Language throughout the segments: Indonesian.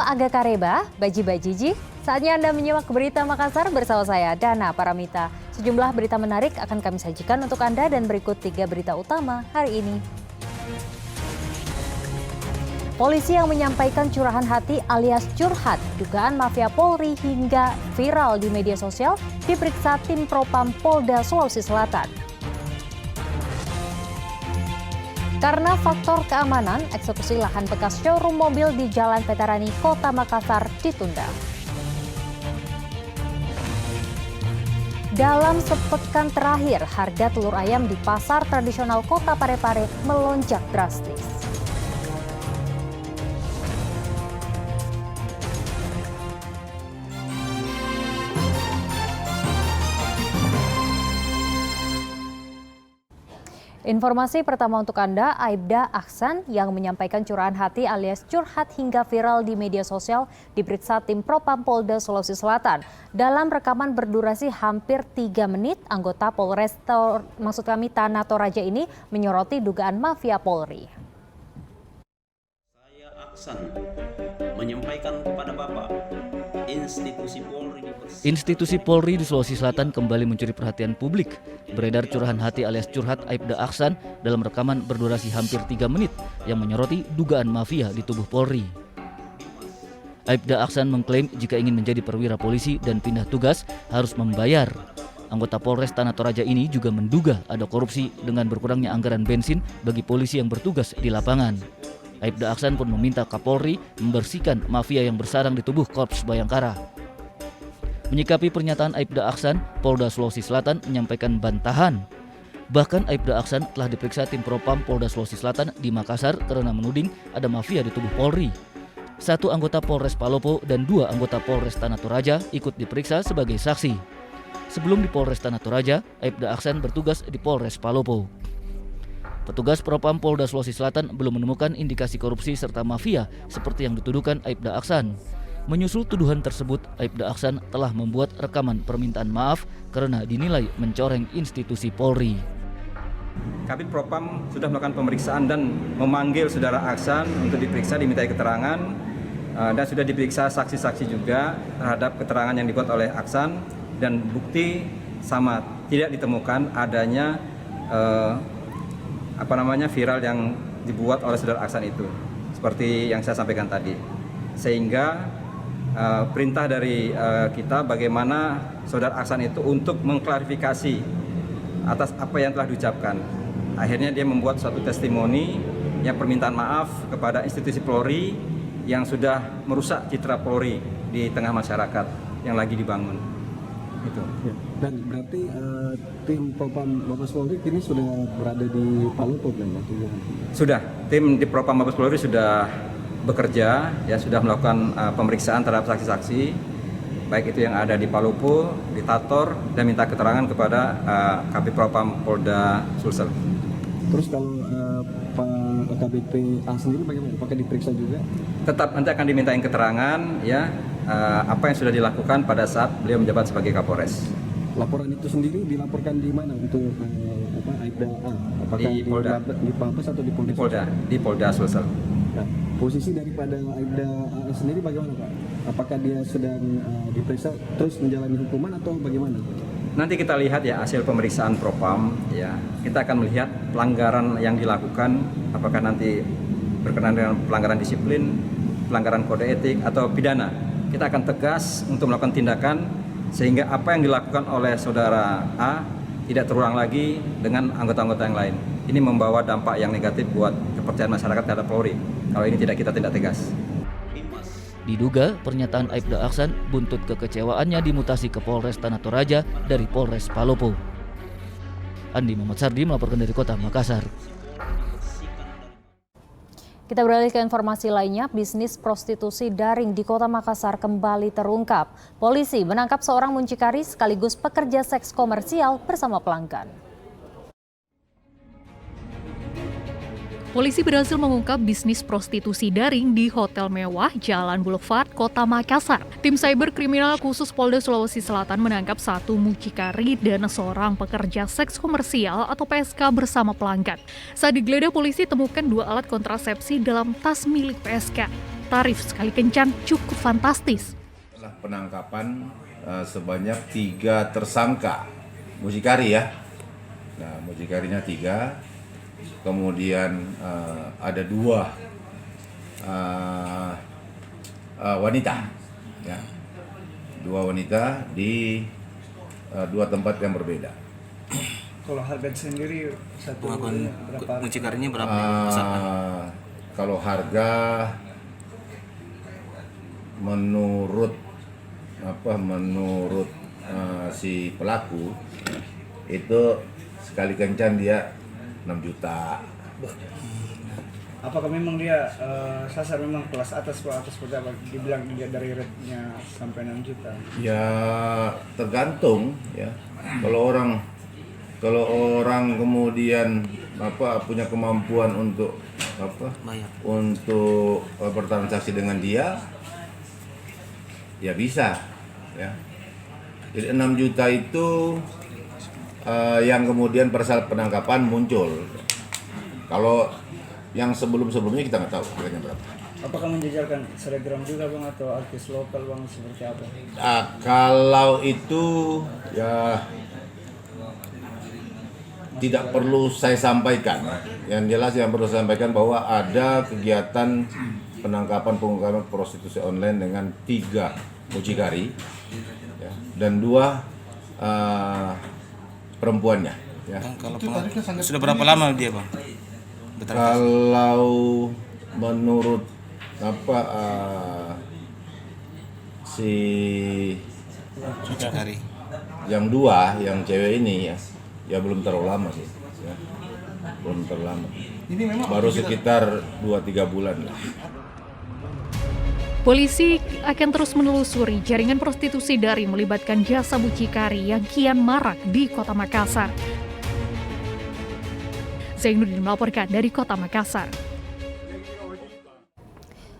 Aga Kareba, Baji-Bajiji. Saatnya Anda menyimak berita Makassar bersama saya, Dana Paramita. Sejumlah berita menarik akan kami sajikan untuk Anda dan berikut 3 berita utama hari ini. Polisi yang menyampaikan curahan hati alias curhat, dugaan mafia Polri hingga viral di media sosial, diperiksa tim Propam Polda Sulawesi Selatan. Karena faktor keamanan, eksekusi lahan bekas showroom mobil di Jalan Veterani, Kota Makassar ditunda. Dalam sepekan terakhir, harga telur ayam di pasar tradisional Kota Parepare melonjak drastis. Informasi pertama untuk Anda, Aibda Aksan yang menyampaikan curahan hati alias curhat hingga viral di media sosial diperiksa tim Propam Polda Sulawesi Selatan. Dalam rekaman berdurasi hampir 3 menit, anggota Polres Tanah Toraja ini menyoroti dugaan mafia Polri. Saya Aksan menyampaikan kepada Bapak, Institusi Polri di Sulawesi Selatan kembali mencuri perhatian publik. Beredar curahan hati alias curhat Aibda Aksan dalam rekaman berdurasi hampir 3 menit yang menyoroti dugaan mafia di tubuh Polri. Aibda Aksan mengklaim jika ingin menjadi perwira polisi dan pindah tugas harus membayar. Anggota Polres Tanah Toraja ini juga menduga ada korupsi dengan berkurangnya anggaran bensin bagi polisi yang bertugas di lapangan. Aibda Aksan pun meminta Kapolri membersihkan mafia yang bersarang di tubuh Korps Bayangkara. Menyikapi pernyataan Aibda Aksan, Polda Sulawesi Selatan menyampaikan bantahan. Bahkan Aibda Aksan telah diperiksa tim Propam Polda Sulawesi Selatan di Makassar karena menuding ada mafia di tubuh Polri. 1 anggota Polres Palopo dan 2 anggota Polres Tanah Toraja ikut diperiksa sebagai saksi. Sebelum di Polres Tanah Toraja, Aibda Aksan bertugas di Polres Palopo. Petugas Propam Polda Sulawesi Selatan belum menemukan indikasi korupsi serta mafia seperti yang dituduhkan Aibda Aksan. Menyusul tuduhan tersebut, Aibda Aksan telah membuat rekaman permintaan maaf karena dinilai mencoreng institusi Polri. Kabid Propam sudah melakukan pemeriksaan dan memanggil saudara Aksan untuk diperiksa, dimintai keterangan, dan sudah diperiksa saksi-saksi juga terhadap keterangan yang dibuat oleh Aksan, dan bukti sama, tidak ditemukan adanya viral yang dibuat oleh saudara Aksan itu, seperti yang saya sampaikan tadi. Sehingga perintah dari kita bagaimana saudara Aksan itu untuk mengklarifikasi atas apa yang telah diucapkan. Akhirnya dia membuat suatu testimoni yang permintaan maaf kepada institusi Polri yang sudah merusak citra Polri di tengah masyarakat yang lagi dibangun. Itu. Ya. Dan berarti tim Propam Mabes Polri kini sudah berada di Palopo kan? Sudah, tim di Propam Mabes Polri sudah bekerja, ya sudah melakukan pemeriksaan terhadap saksi-saksi, baik itu yang ada di Palopo, di Tator, dan minta keterangan kepada Kabid Propam Polda Sulsel. Terus kalau Pak KBP A sendiri bagaimana? Apakah diperiksa juga? Tetap nanti akan dimintain keterangan, ya. Apa yang sudah dilakukan pada saat beliau menjabat sebagai Kapolres. Laporan itu sendiri dilaporkan di mana untuk Aibda A? Apakah di Polda, di Mabes atau di Polda? Di Polda Sulsel. Nah, posisi daripada Aibda A sendiri bagaimana Pak? Apakah dia sedang diperiksa terus menjalani hukuman atau bagaimana? Nanti kita lihat ya hasil pemeriksaan Propam, ya kita akan melihat pelanggaran yang dilakukan, apakah nanti berkenaan dengan pelanggaran disiplin, pelanggaran kode etik atau pidana. Kita akan tegas untuk melakukan tindakan sehingga apa yang dilakukan oleh saudara A tidak terulang lagi dengan anggota-anggota yang lain. Ini membawa dampak yang negatif buat kepercayaan masyarakat terhadap Polri kalau ini tidak kita tindak tegas. Diduga pernyataan Aibda Aksan buntut kekecewaannya dimutasi ke Polres Tanah Toraja dari Polres Palopo. Andi Muhammad Sardi melaporkan dari Kota Makassar. Kita beralih ke informasi lainnya, bisnis prostitusi daring di Kota Makassar kembali terungkap. Polisi menangkap seorang muncikari sekaligus pekerja seks komersial bersama pelanggan. Polisi berhasil mengungkap bisnis prostitusi daring di Hotel Mewah Jalan Boulevard, Kota Makassar. Tim Cyber Kriminal Khusus Polda Sulawesi Selatan menangkap 1 mucikari dan seorang pekerja seks komersial atau PSK bersama pelanggan. Saat digeledah, polisi temukan 2 alat kontrasepsi dalam tas milik PSK. tarif sekali kencan cukup fantastis. Setelah penangkapan sebanyak 3 tersangka mucikari ya. Nah, mucikarinya 3, kemudian ada 2 wanita, ya, 2 wanita di 2 tempat yang berbeda. Kalau harga sendiri satu berapa? Mucikarinya berapa? Kalau harga menurut si pelaku itu sekali kencan dia 6 juta. Apakah memang dia sasar memang kelas atas seperti apa? Dibilang dia dari rate-nya sampai 6 juta. Ya tergantung ya. Kalau orang kemudian punya kemampuan untuk untuk bertransaksi dengan dia, ya bisa ya. Jadi 6 juta itu yang kemudian pada saat penangkapan muncul. Kalau yang sebelumnya kita nggak tahu harganya berapa. Apakah menjajarkan selebgram juga Bang atau artis lokal Bang, seperti apa? Kalau itu ya tidak perlu saya sampaikan. Yang jelas yang perlu saya sampaikan bahwa ada kegiatan penangkapan pengungkapan prostitusi online dengan 3 mucikari ya, dan 2 perempuannya. Ya. Kalau sudah berapa lama dia, Bang? Kalau menurut si mucikari yang 2, yang cewek ini ya belum terlalu lama sih. Ya. Belum terlalu lama. Baru sekitar 2-3 bulan lah. Polisi akan terus menelusuri jaringan prostitusi daring melibatkan jasa mucikari yang kian marak di Kota Makassar. Zainuddin melaporkan dari Kota Makassar.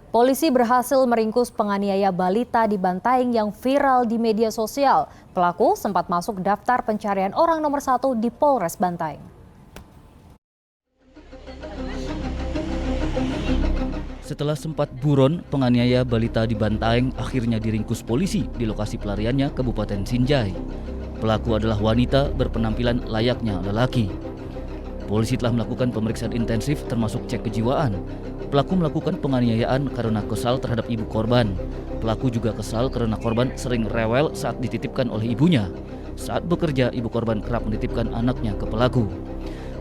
Polisi berhasil meringkus penganiaya balita di Bantaeng yang viral di media sosial. Pelaku sempat masuk daftar pencarian orang nomor 1 di Polres Bantaeng. Setelah sempat buron, penganiaya balita di Bantaeng akhirnya diringkus polisi di lokasi pelariannya Kabupaten Sinjai. Pelaku adalah wanita berpenampilan layaknya lelaki. Polisi telah melakukan pemeriksaan intensif termasuk cek kejiwaan. Pelaku melakukan penganiayaan karena kesal terhadap ibu korban. Pelaku juga kesal karena korban sering rewel saat dititipkan oleh ibunya. Saat bekerja, ibu korban kerap menitipkan anaknya ke pelaku.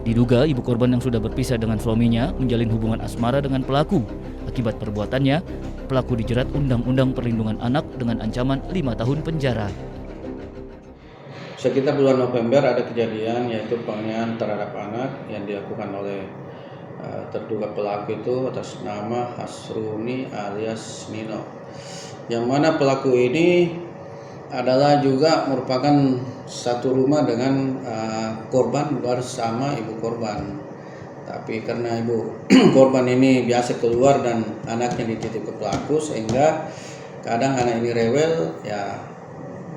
Diduga ibu korban yang sudah berpisah dengan suaminya menjalin hubungan asmara dengan pelaku. Akibat perbuatannya, pelaku dijerat Undang-Undang Perlindungan Anak dengan ancaman 5 tahun penjara. Sekitar bulan November ada kejadian yaitu penganiayaan terhadap anak yang dilakukan oleh terduga pelaku itu atas nama Hasruni alias Nino. Yang mana pelaku ini adalah juga merupakan satu rumah dengan korban bersama ibu korban. Tapi karena ibu korban ini biasa keluar dan anaknya dititip ke pelaku, sehingga kadang anak ini rewel, ya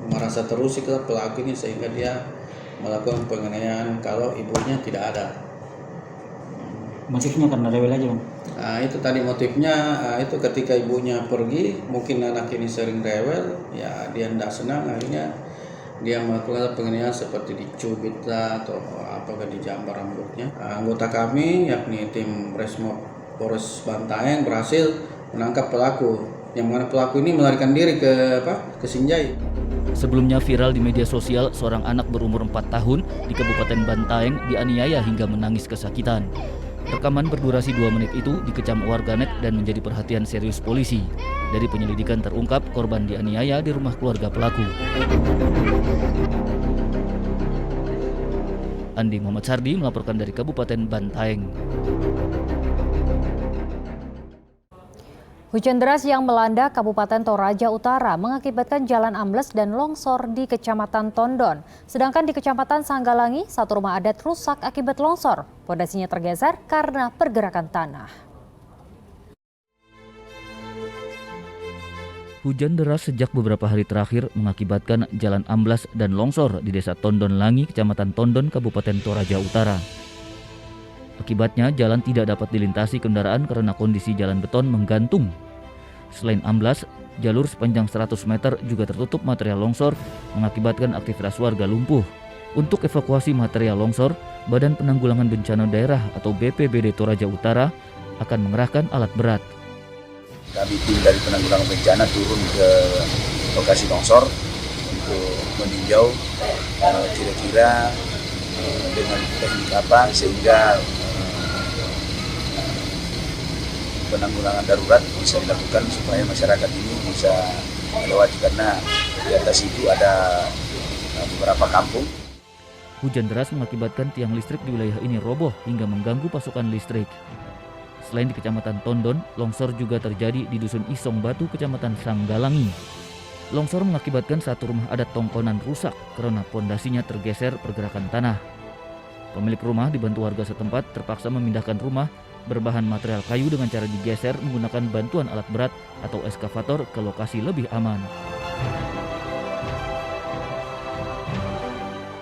merasa terusik ke pelaku ini sehingga dia melakukan penganiayaan kalau ibunya tidak ada. Motifnya karena rewel aja, Bang? Nah, itu tadi motifnya, itu ketika ibunya pergi, mungkin anak ini sering rewel, ya dia tidak senang, akhirnya dia melakukan penganiayaan seperti dicubit lah atau apakah dijambar rambutnya. Anggota kami yakni tim Resmob Polres Bantaeng berhasil menangkap pelaku, yang mana pelaku ini melarikan diri ke Sinjai. Sebelumnya viral di media sosial, seorang anak berumur 4 tahun di Kabupaten Bantaeng dianiaya hingga menangis kesakitan. Rekaman berdurasi 2 menit itu dikecam warganet dan menjadi perhatian serius polisi. Dari penyelidikan terungkap korban dianiaya di rumah keluarga pelaku. Andi Muhammad Sardi melaporkan dari Kabupaten Bantaeng. Hujan deras yang melanda Kabupaten Toraja Utara mengakibatkan jalan ambles dan longsor di Kecamatan Tondon. Sedangkan di Kecamatan Sanggalangi, satu rumah adat rusak akibat longsor. Pondasinya tergeser karena pergerakan tanah. Hujan deras sejak beberapa hari terakhir mengakibatkan jalan amblas dan longsor di Desa Tondon Langi, Kecamatan Tondon, Kabupaten Toraja Utara. Akibatnya jalan tidak dapat dilintasi kendaraan karena kondisi jalan beton menggantung. Selain amblas, jalur sepanjang 100 meter juga tertutup material longsor mengakibatkan aktivitas warga lumpuh. Untuk evakuasi material longsor, Badan Penanggulangan Bencana Daerah atau BPBD Toraja Utara akan mengerahkan alat berat. Kami tim dari penanggulangan bencana turun ke lokasi longsor untuk meninjau kira-kira dengan teknik apa sehingga penanggulangan darurat bisa dilakukan supaya masyarakat ini bisa melewati, karena di atas itu ada beberapa kampung. Hujan deras mengakibatkan tiang listrik di wilayah ini roboh hingga mengganggu pasokan listrik. Selain di Kecamatan Tondon, longsor juga terjadi di Dusun Isong Batu, Kecamatan Sanggalangi. Longsor mengakibatkan satu rumah adat Tongkonan rusak karena pondasinya tergeser pergerakan tanah. Pemilik rumah dibantu warga setempat terpaksa memindahkan rumah berbahan material kayu dengan cara digeser menggunakan bantuan alat berat atau eskavator ke lokasi lebih aman.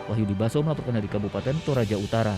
Wahyudi Baso melaporkan dari Kabupaten Toraja Utara.